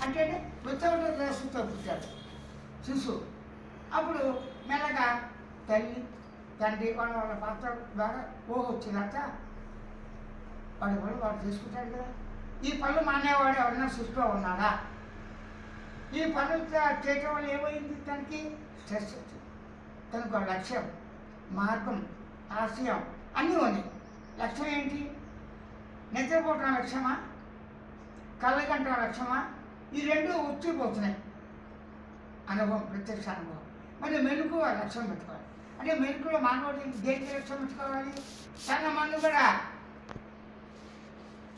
అంటే వితౌట్ డ్రెస్సుతో పుట్టాడు శిశువు. అప్పుడు మెల్లగా తల్లి తండ్రి వాళ్ళ పాత్ర ద్వారా ఊహ వచ్చినాక వాడు చేసుకుంటాడు కదా. ఈ పనులు మానేవాడు ఎవరైనా సృష్టిలో ఉన్నాడా? ఈ పనులు చేయటం వల్ల ఏమైంది? తనకి స్ట్రెస్ వచ్చింది. తనకు లక్ష్యం, మార్గం, ఆశయం అన్నీ ఉన్నాయి. లక్ష్యం ఏంటి? నిద్రపోవటం లక్ష్యమా? కళ్ళగంటం లక్ష్యమా? ఈ రెండు వచ్చిపోతున్నాయి. అనుభవం, ప్రత్యక్ష అనుభవం. మరి మెలుకు లక్ష్యం పెట్టుకోవాలి. అంటే మెలుకులో మానవుడి దేనికి లక్ష్యం పెట్టుకోవాలి? తన మనుగడ,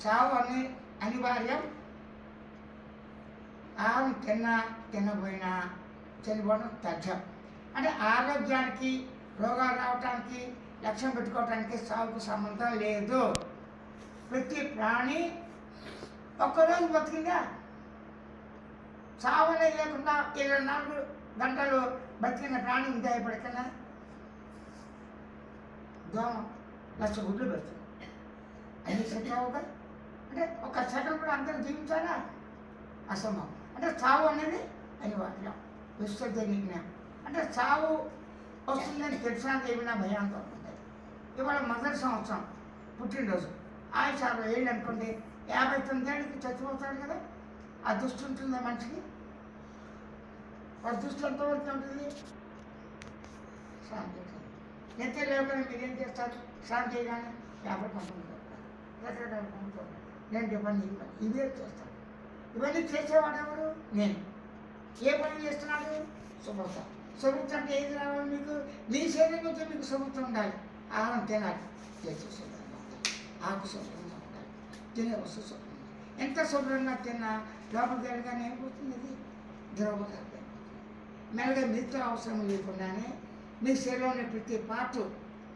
చావు అనివార్యం. ఆహారం తినబోయినా చనిపోవడం తథ్యం. అంటే ఆరోగ్యానికి, రోగాలు రావటానికి, లక్ష్యం పెట్టుకోవటానికి సాగుకు సంబంధం లేదు. ప్రతి ప్రాణి ఒక్కరోజు బతికిందా? సాగు అనేది లేకుండా 24 గంటలు బతికిన ప్రాణి ఉందా ఎప్పటికైనా? దోమ 1,00,000 గుడ్లు పెడుతుంది. అన్ని సెట్ అంటే ఒక సెకండ్ కూడా అందరూ జీవించాలా? అసంభవం. అంటే చావు అనేది అనివార్యం. విశ్వజనీయం అంటే చావు వస్తుందని తెలిసినా ఏమైనా భయాంతో ఉంటుంది. ఇవాళ మొదటి సంవత్సరం పుట్టినరోజు, ఆయుష్ 60 ఏళ్ళు అనుకోండి, 59 ఏళ్ళకి చచ్చిపోతాడు కదా. ఆ దృష్టి ఉంటుందా మనిషికి? వాడి దృష్టి ఎంతవరకు ఉంటుంది? స్నానం చేస్తారు. నిత్య లేకుండా మీరేం చేస్తారు? స్నానం చేయగానే 50 పంపులు రకరకాల పంపుతారు. నేను పని ఇవే చేస్తాను. ఇవన్నీ చేసేవాడు ఎవరు? నేను. ఏ పని చేస్తున్నాడు? శుభ్రత. శుభ్రత అంటే ఏది రావాలి మీకు? మీ శరీరం నుంచి మీకు శుభ్రత ఉండాలి. ఆహారం తినాలి, చేసే శుభ్రంగా ఉండాలి, ఆకు శుభ్రంగా ఉండాలి, తినే వస్తువు శుభ్రంగా. ఎంత శుభ్రంగా తిన్నా లోపలికి వెళ్ళగానే ఏమవుతుంది? ఇది ద్రవపదార్థం. మెల్లగా మిగతా అవసరం లేకుండానే మీ శరీరంలో ప్రతి పార్ట్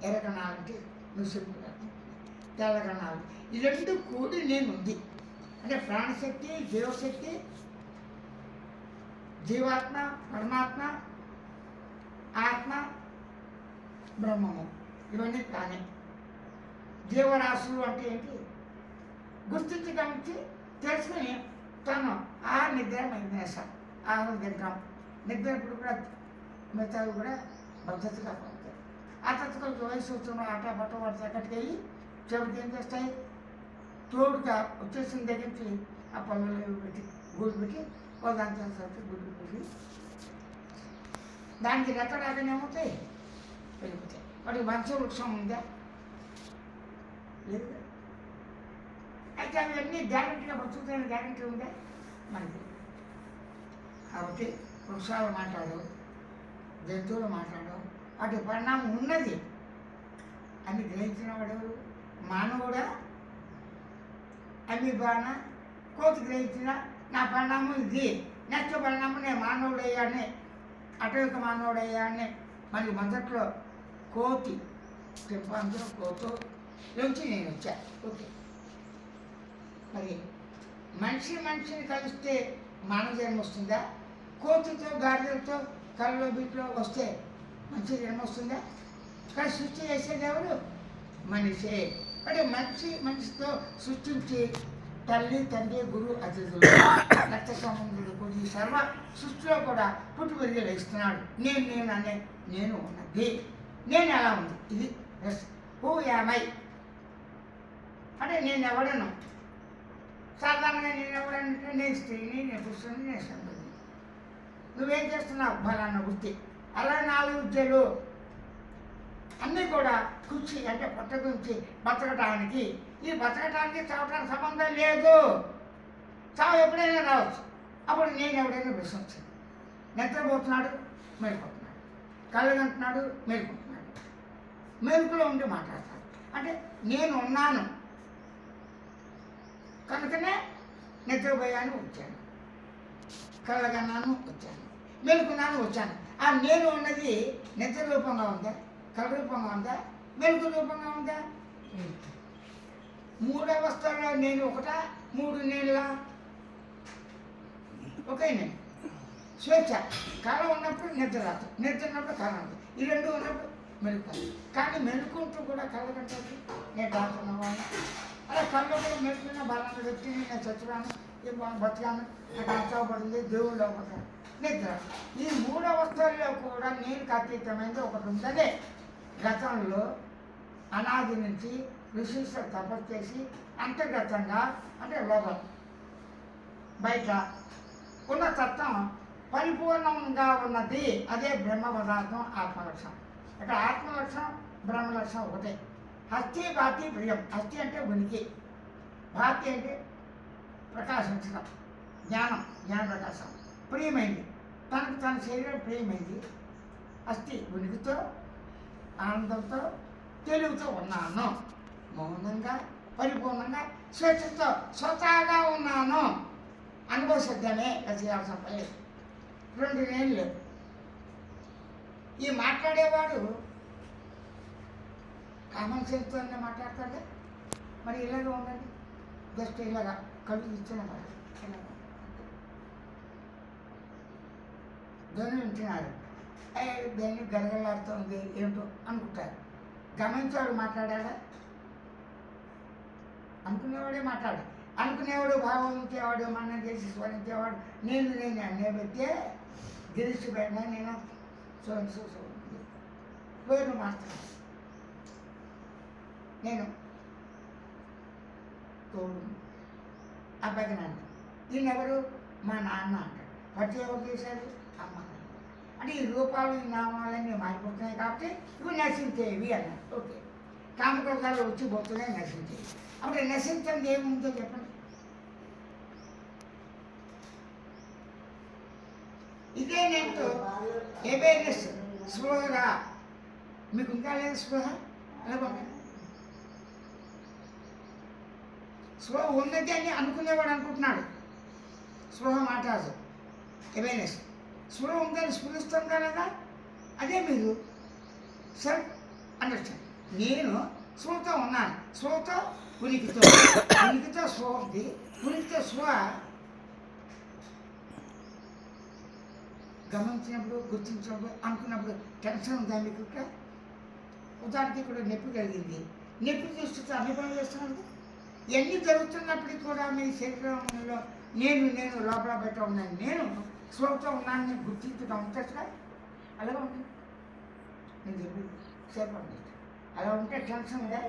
ఎర్రగణాలంటే నువ్వు శుభ్రంగా తెల్లగణాలు ఈ రెండు కూడి నేను ఉంది. అంటే ప్రాణశక్తి, జీవశక్తి, జీవాత్మ, పరమాత్మ, ఆత్మ, బ్రహ్మము ఇవన్నీ తానే. జీవరాశులు అంటే ఏంటి? గుర్తించి గమనించి తెలుసుకుని తను నిద్ర మేష ఆహారం తింటాం. నిద్ర ఇప్పుడు కూడా మిగతావి కూడా పద్ధతిగా పొందుతాయి. ఆ తత్తులకు వయసు వచ్చిన ఆట పట్ట వాటి ఎక్కడికి వెళ్ళి చివరికి ఏం చేస్తాయి? తోడుగా వచ్చేసిన దగ్గర నుంచి ఆ పనులు పెట్టి గూడు పెట్టి దాని చేస్తారు. గుడ్లు పెట్టి దానికి రెక్కడాగానే ఏమవుతాయి? వెళ్ళిపోతాయి. వాటికి వంశ వృక్షం ఉందా? లేదు. అయితే అవన్నీ గ్యారెంటీగా బతుకుతాయని గ్యారెంటీ ఉందా? మనకి. కాబట్టి వృక్షాలు మాట్లాడు, జంతువులు మాట్లాడు, వాటి పరిణామం ఉన్నది అని గ్రహించిన వాడు మానవుడా? అమీబానా? కోతి గ్రహించిన నా పరిణామం ఇది, నెక్స్ట్ పరిణామం నేను మానవుడయ్యానే, అటవిక మానవుడయ్యానే. మరి మొదట్లో కోతి పెంపంలో కోతో నుంచి నేను వచ్చా. ఓకే, మరి మనిషిని కలిస్తే మానవ జన్మ వస్తుందా? కోతితో గాడిదలతో కళ్ళలో బీట్లో వస్తే మనిషి జన్మ వస్తుందా? కానీ సృష్టి చేసేది ఎవరు? మనిషే. అంటే మనిషితో సృష్టించి తల్లి, తండ్రి, గురువు, అతిథులు, రక్త సంబంధులు కూడా ఈ సర్వ సృష్టిలో కూడా పుట్టి పెరిగి లేస్తున్నాడు. నేను ఉన్నది. నేను ఎలా ఉంది? ఇది హూ యామై అంటే నేను ఎవడను? సాధారణంగా నేను ఎవడంటే నేను స్త్రీని, నేను పురుషుని, నేను సంబంధి. నువ్వేం చేస్తున్నావు? బలాన్న వృత్తి. అలా 4 విద్యలు అన్నీ కూడా కృషి అంటే పొట్ట గురించి బతకటానికి. ఈ బతకటానికి చావటానికి సంబంధం లేదు. చావు ఎప్పుడైనా రావచ్చు. అప్పుడు నేను ఎవడైనా విశ్వసించాను. నిద్రపోతున్నాడు, మేలుకుంటున్నాడు, కళ్ళగంటున్నాడు, మేలుకుంటున్నాడు, మెలుకులో ఉండి మాట్లాడతాడు. అంటే నేను ఉన్నాను కనుకనే నిద్రపోయాను, వచ్చాను, కళ్ళగన్నాను, వచ్చాను, మెలుకున్నాను, వచ్చాను. ఆ నేను ఉన్నది నిద్ర రూపంగా ఉందా? కళ రూపంగా ఉందా? మెలుకు రూపంగా ఉందా? 3 అవస్థల్లో నేను ఒకటా? 3 నేనులా? ఒకే నేను. స్వేచ్ఛ. కళ ఉన్నప్పుడు నిద్ర రాదు, నిద్ర ఉన్నప్పుడు కళ ఉంటుంది. ఈ రెండు ఉన్నప్పుడు మెలుకు. కానీ మెలుకుంటూ కూడా కళ కంటే నేను రాకున్నవాడిని. అలా కళ్ళు కూడా మెలుకున్న బలాన్ని వ్యక్తిని నేను చచ్చిపోయాను, బతకాను, నాకు అర్థపడింది, దేవుళ్ళు ఒకటి నిద్ర. ఈ 3 అవస్థల్లో కూడా నేను అతీతమైనది ఒకటి ఉందనే గతంలో అనాది నుంచి ఋషిష్ట తపస్సు చేసి అంతర్గతంగా అంటే లోపల బయట ఉన్న తత్వం పరిపూర్ణంగా ఉన్నది. అదే బ్రహ్మ పదార్థం, ఆత్మలక్షణం. ఇక్కడ ఆత్మలక్షణం బ్రహ్మలక్షణం ఒకటే. హస్తి భాతి ప్రియం. హస్తి అంటే ఉనికి, భాతి అంటే ప్రకాశించడం, జ్ఞానం, జ్ఞాన ప్రకాశం. ప్రియమైంది, తనకు తన శరీరం ప్రియమైంది. హస్తి ఉనికితో, ఆనందంతో, తెలివితో ఉన్నాను. మౌనంగా, పరిపూర్ణంగా, స్వేచ్ఛతో స్వతహాగా ఉన్నాను. అనుభవ సిద్ధమే చేయాల్సిన పని. 2 నెలలు ఈ మాట్లాడేవాడు కామన్ సెన్స్తోనే మాట్లాడతాడు. మరి ఇలాగ ఉండండి, జస్ట్ ఇలాగా కళ్ళు ఇచ్చిన ధ్వని వింటున్నాడు. దాన్ని గలగలాడుతుంది ఏమిటో అనుకుంటారు. గమనించేవాడు మాట్లాడాడా? అనుకునేవాడే మాట్లాడు. అనుకునేవాడు, భావం ఉంచేవాడు, మనం చేసి స్మరించేవాడు. నేను అనే వ్యక్తే గెలిచిపోయినా నేను పేరు మాట్లాడు. నేను తోడు అబ్బాయి నాన్న. దీన్ని ఎవరు? మా నాన్న అంటాడు. ప్రతి ఎవరు చేశారు? అమ్మ. అంటే ఈ రూపాలు, ఈ నామాలన్నీ మారిపోతున్నాయి కాబట్టి ఇవి నశించేవి అన్నారు. ఓకే, కామకోసాలు వచ్చి పోతున్నాయి, నశించేవి. అప్పుడు నశించండి ఏముందో చెప్పండి. ఇదే నేను అవేర్నెస్, స్పృహగా. మీకు ఇంకా లేదు స్పృహ? అలాగే స్పృహ ఉన్నది అని అనుకునేవాడు అనుకుంటున్నాడు. స్పృహ మాట అవేర్నెస్. స్పృహ ఉందని స్ఫురిస్తుంది కదా, అదే మీరు సెల్ఫ్ అండర్స్టాండ్. నేను స్పృహతో ఉన్నాను. స్పృహతో ఉనికితో, ఉనికితో స్పృహ ఉంది. ఉనికితో స్పృహ గమనించినప్పుడు, గుర్తించినప్పుడు, అనుకున్నప్పుడు టెన్షన్ ఉందా మీకు? ఉదాహరణకి ఇక్కడ నొప్పి కలిగింది. నొప్పి చూస్తే అన్ని పనులు చేస్తున్నాను. ఇవన్నీ జరుగుతున్నప్పటికీ కూడా మీ శరీరంలో నేను లోపల బయట ఉన్నాను, నేను స్పృహతో ఉన్నానని గుర్తించడం ఉంటుంది. అలాగే ఉంటుంది. నేను చెప్పి సేపు ఉంటుంది. అలా ఉంటే టెన్షన్ ఉందా?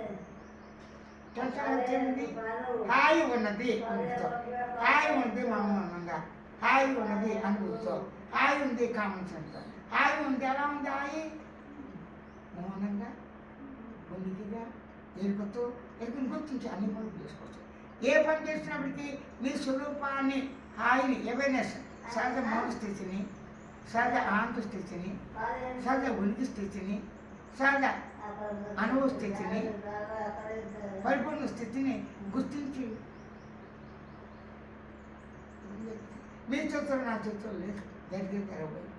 టెన్షన్ వచ్చేది. హాయి ఉన్నది అనుభూతో, హాయి ఉంది మౌనంగా, హాయి ఉన్నది అనుభూతో, హాయి ఉంది కామన్ సెన్స్, హాయి ఉంది. ఎలా ఉంది హాయి? మౌనంగా, ఉనికిగా, ఎరుగుతూ ఎరుగుని గుర్తించి అన్ని పనులు చేసుకోవచ్చు. ఏ పని చేసినప్పటికీ మీ స్వరూపాన్ని, హాయిని, అవేర్నెస్, సహజ మౌన స్థితిని, సహజ ఆనంద స్థితిని, సహజ ఉనికి స్థితిని, సహజ అనుభవ స్థితిని, పరిపూర్ణ స్థితిని గుర్తించి మీ చేతులు నా చేతులు లేదు, దగ్గర తెరవబోయి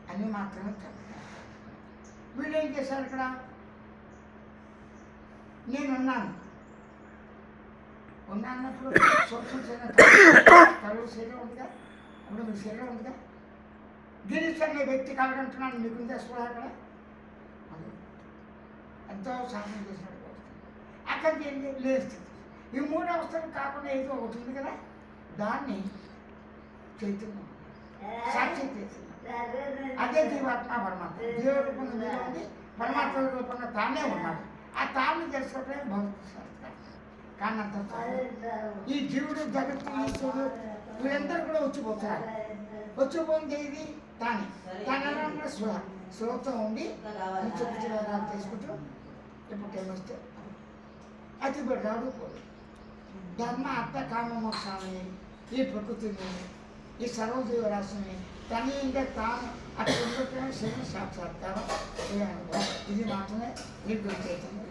అన్నీ మాత్రమే చెప్తాను. వీళ్ళు ఏం చేశారు? ఇక్కడ నేనున్నాను. ఉన్నప్పుడు సూక్ష్మ శరీరం, కలుగు శరీరం ఉందిగా, అప్పుడు మీ శరీరం ఉందిగా. గిరీష్ అనే వ్యక్తి కలగంటున్నాను, మీకుందే స్పృహ అక్కడ. ఎంతో సాధన చేసినట్టు అక్కడికి ఏంటి లేదు స్థితి. ఈ 3 అవస్థలు కాకుండా ఏదో ఒకటి ఉంది కదా, దాన్ని చైతన్యం, సాక్షి చైతన్యం. అదే జీవాత్మ పరమాత్మ. జీవ రూపంగా మీద ఉంది, పరమాత్మ రూపంగా తానే ఉన్నాడు. ఆ తాను తెలుసుకోవటమే భౌతిక శాస్త్రం. కానీ అంత ఈ జీవుడు, జగత్తు, ఈశ్వరుడు వీళ్ళందరూ కూడా వచ్చిపోతున్నారు. వచ్చిపోయింది ఇది తానే. తన స్వతో ఉండి నిత్యరాలు చేసుకుంటూ ఇప్పుడు టైం వస్తే అతి రాడు పోదు. ధర్మ, అర్థ, కామ, మోక్షాన్ని, ఈ ప్రకృతిని, ఈ సర్వజీవరాశిని తన ఇంకా తాను అక్కడ ఉండటమే శరీర సాక్షాత్కారం. ఇది మాత్రమే నిర్గుణ చైతన్యం.